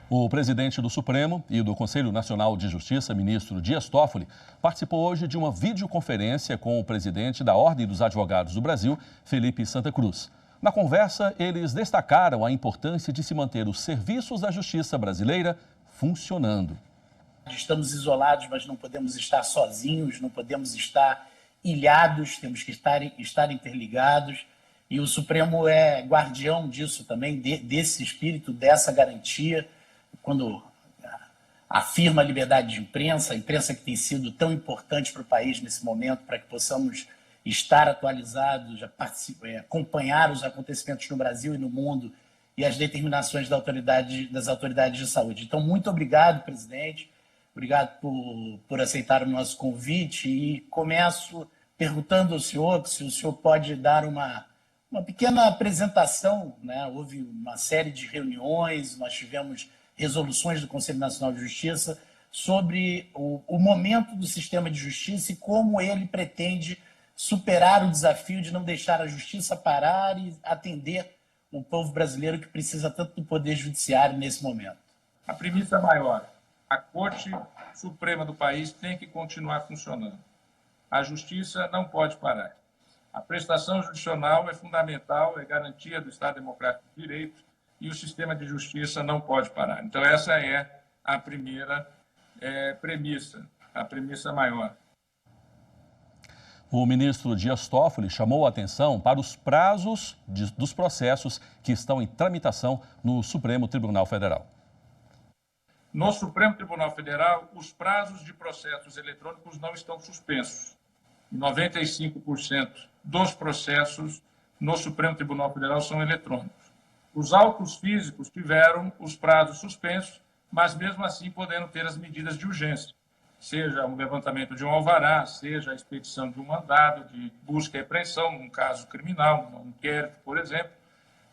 O presidente do Supremo e do Conselho Nacional de Justiça, ministro Dias Toffoli, participou hoje de uma videoconferência com o presidente da Ordem dos Advogados do Brasil, Felipe Santa Cruz. Na conversa, eles destacaram a importância de se manter os serviços da justiça brasileira funcionando. Estamos isolados, mas não podemos estar sozinhos, não podemos estar ilhados, temos que estar interligados. E o Supremo é guardião disso também, desse espírito, dessa garantia. Quando afirma a liberdade de imprensa, a imprensa que tem sido tão importante para o país nesse momento, para que possamos estar atualizados, acompanhar os acontecimentos no Brasil e no mundo e as determinações das autoridades de saúde. Então, muito obrigado, presidente, obrigado por aceitar o nosso convite e começo perguntando ao senhor se o senhor pode dar uma pequena apresentação, né? Houve uma série de reuniões, nós tivemos resoluções do Conselho Nacional de Justiça sobre o momento do sistema de justiça e como ele pretende superar o desafio de não deixar a justiça parar e atender o povo brasileiro que precisa tanto do Poder Judiciário nesse momento. A premissa maior, a Corte Suprema do país tem que continuar funcionando. A justiça não pode parar. A prestação judicial é fundamental, é garantia do Estado Democrático de Direito, e o sistema de justiça não pode parar. Então, essa é a primeira premissa, a premissa maior. O ministro Dias Toffoli chamou a atenção para os prazos dos processos que estão em tramitação no Supremo Tribunal Federal. No Supremo Tribunal Federal, os prazos de processos eletrônicos não estão suspensos. 95% dos processos no Supremo Tribunal Federal são eletrônicos. Os autos físicos tiveram os prazos suspensos, mas mesmo assim podendo ter as medidas de urgência, seja o levantamento de um alvará, seja a expedição de um mandado de busca e apreensão, num caso criminal, num inquérito, por exemplo.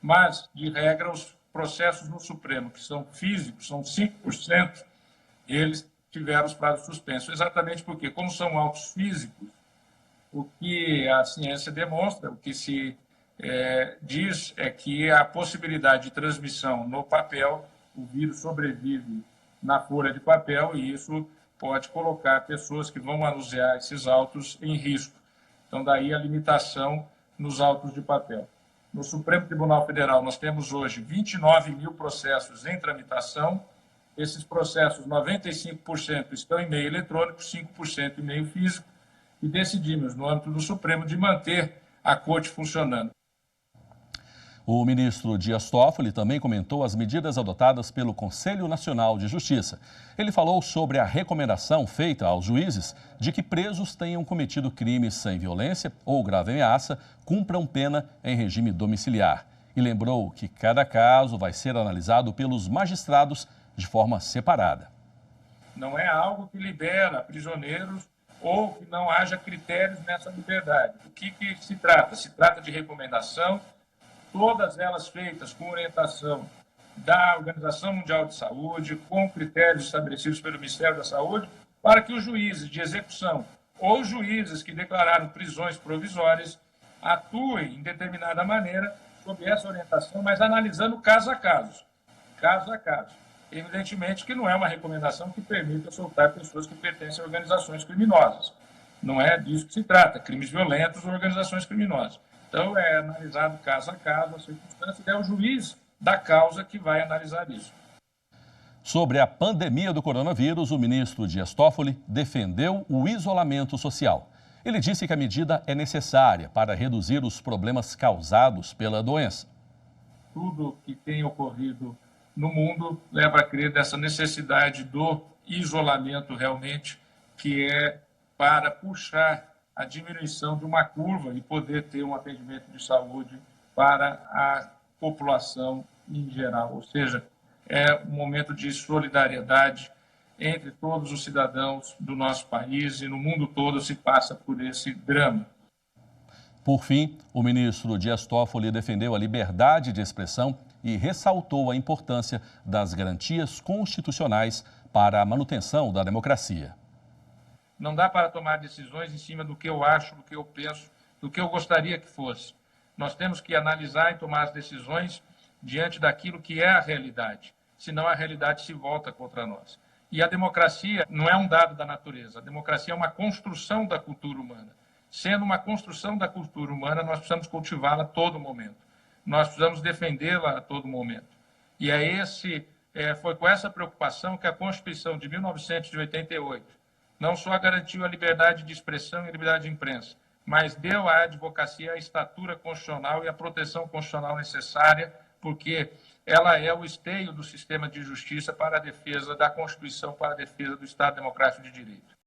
Mas, de regra, os processos no Supremo, que são físicos, são 5%, eles tiveram os prazos suspensos. Exatamente porque, como são autos físicos, o que a ciência demonstra, o que se diz é que a possibilidade de transmissão no papel, o vírus sobrevive na folha de papel e isso pode colocar pessoas que vão manusear esses autos em risco. Então, daí a limitação nos autos de papel. No Supremo Tribunal Federal, nós temos hoje 29 mil processos em tramitação. Esses processos, 95% estão em meio eletrônico, 5% em meio físico, e decidimos, no âmbito do Supremo, de manter a Corte funcionando. O ministro Dias Toffoli também comentou as medidas adotadas pelo Conselho Nacional de Justiça. Ele falou sobre a recomendação feita aos juízes de que presos tenham cometido crimes sem violência ou grave ameaça cumpram pena em regime domiciliar. E lembrou que cada caso vai ser analisado pelos magistrados de forma separada. Não é algo que libera prisioneiros ou que não haja critérios nessa liberdade. O que se trata? Se trata de recomendação, todas elas feitas com orientação da Organização Mundial de Saúde, com critérios estabelecidos pelo Ministério da Saúde, para que os juízes de execução ou juízes que declararam prisões provisórias atuem em determinada maneira sob essa orientação, mas analisando caso a caso. Caso a caso. Evidentemente que não é uma recomendação que permita soltar pessoas que pertencem a organizações criminosas. Não é disso que se trata, crimes violentos ou organizações criminosas. Então, é analisado caso a caso, a circunstância, e é o juiz da causa que vai analisar isso. Sobre a pandemia do coronavírus, o ministro Dias Toffoli defendeu o isolamento social. Ele disse que a medida é necessária para reduzir os problemas causados pela doença. Tudo que tem ocorrido no mundo leva a crer dessa necessidade do isolamento realmente, que é para puxar a diminuição de uma curva e poder ter um atendimento de saúde para a população em geral. Ou seja, é um momento de solidariedade entre todos os cidadãos do nosso país e no mundo todo se passa por esse drama. Por fim, o ministro Dias Toffoli defendeu a liberdade de expressão e ressaltou a importância das garantias constitucionais para a manutenção da democracia. Não dá para tomar decisões em cima do que eu acho, do que eu penso, do que eu gostaria que fosse. Nós temos que analisar e tomar as decisões diante daquilo que é a realidade. senão a realidade se volta contra nós. E a democracia não é um dado da natureza, a democracia é uma construção da cultura humana. Sendo uma construção da cultura humana, nós precisamos cultivá-la a todo momento. Nós precisamos defendê-la a todo momento. E foi com essa preocupação que a Constituição de 1988 não só garantiu a liberdade de expressão e a liberdade de imprensa, mas deu à advocacia a estatura constitucional e a proteção constitucional necessária, porque ela é o esteio do sistema de justiça para a defesa da Constituição, para a defesa do Estado Democrático de Direito.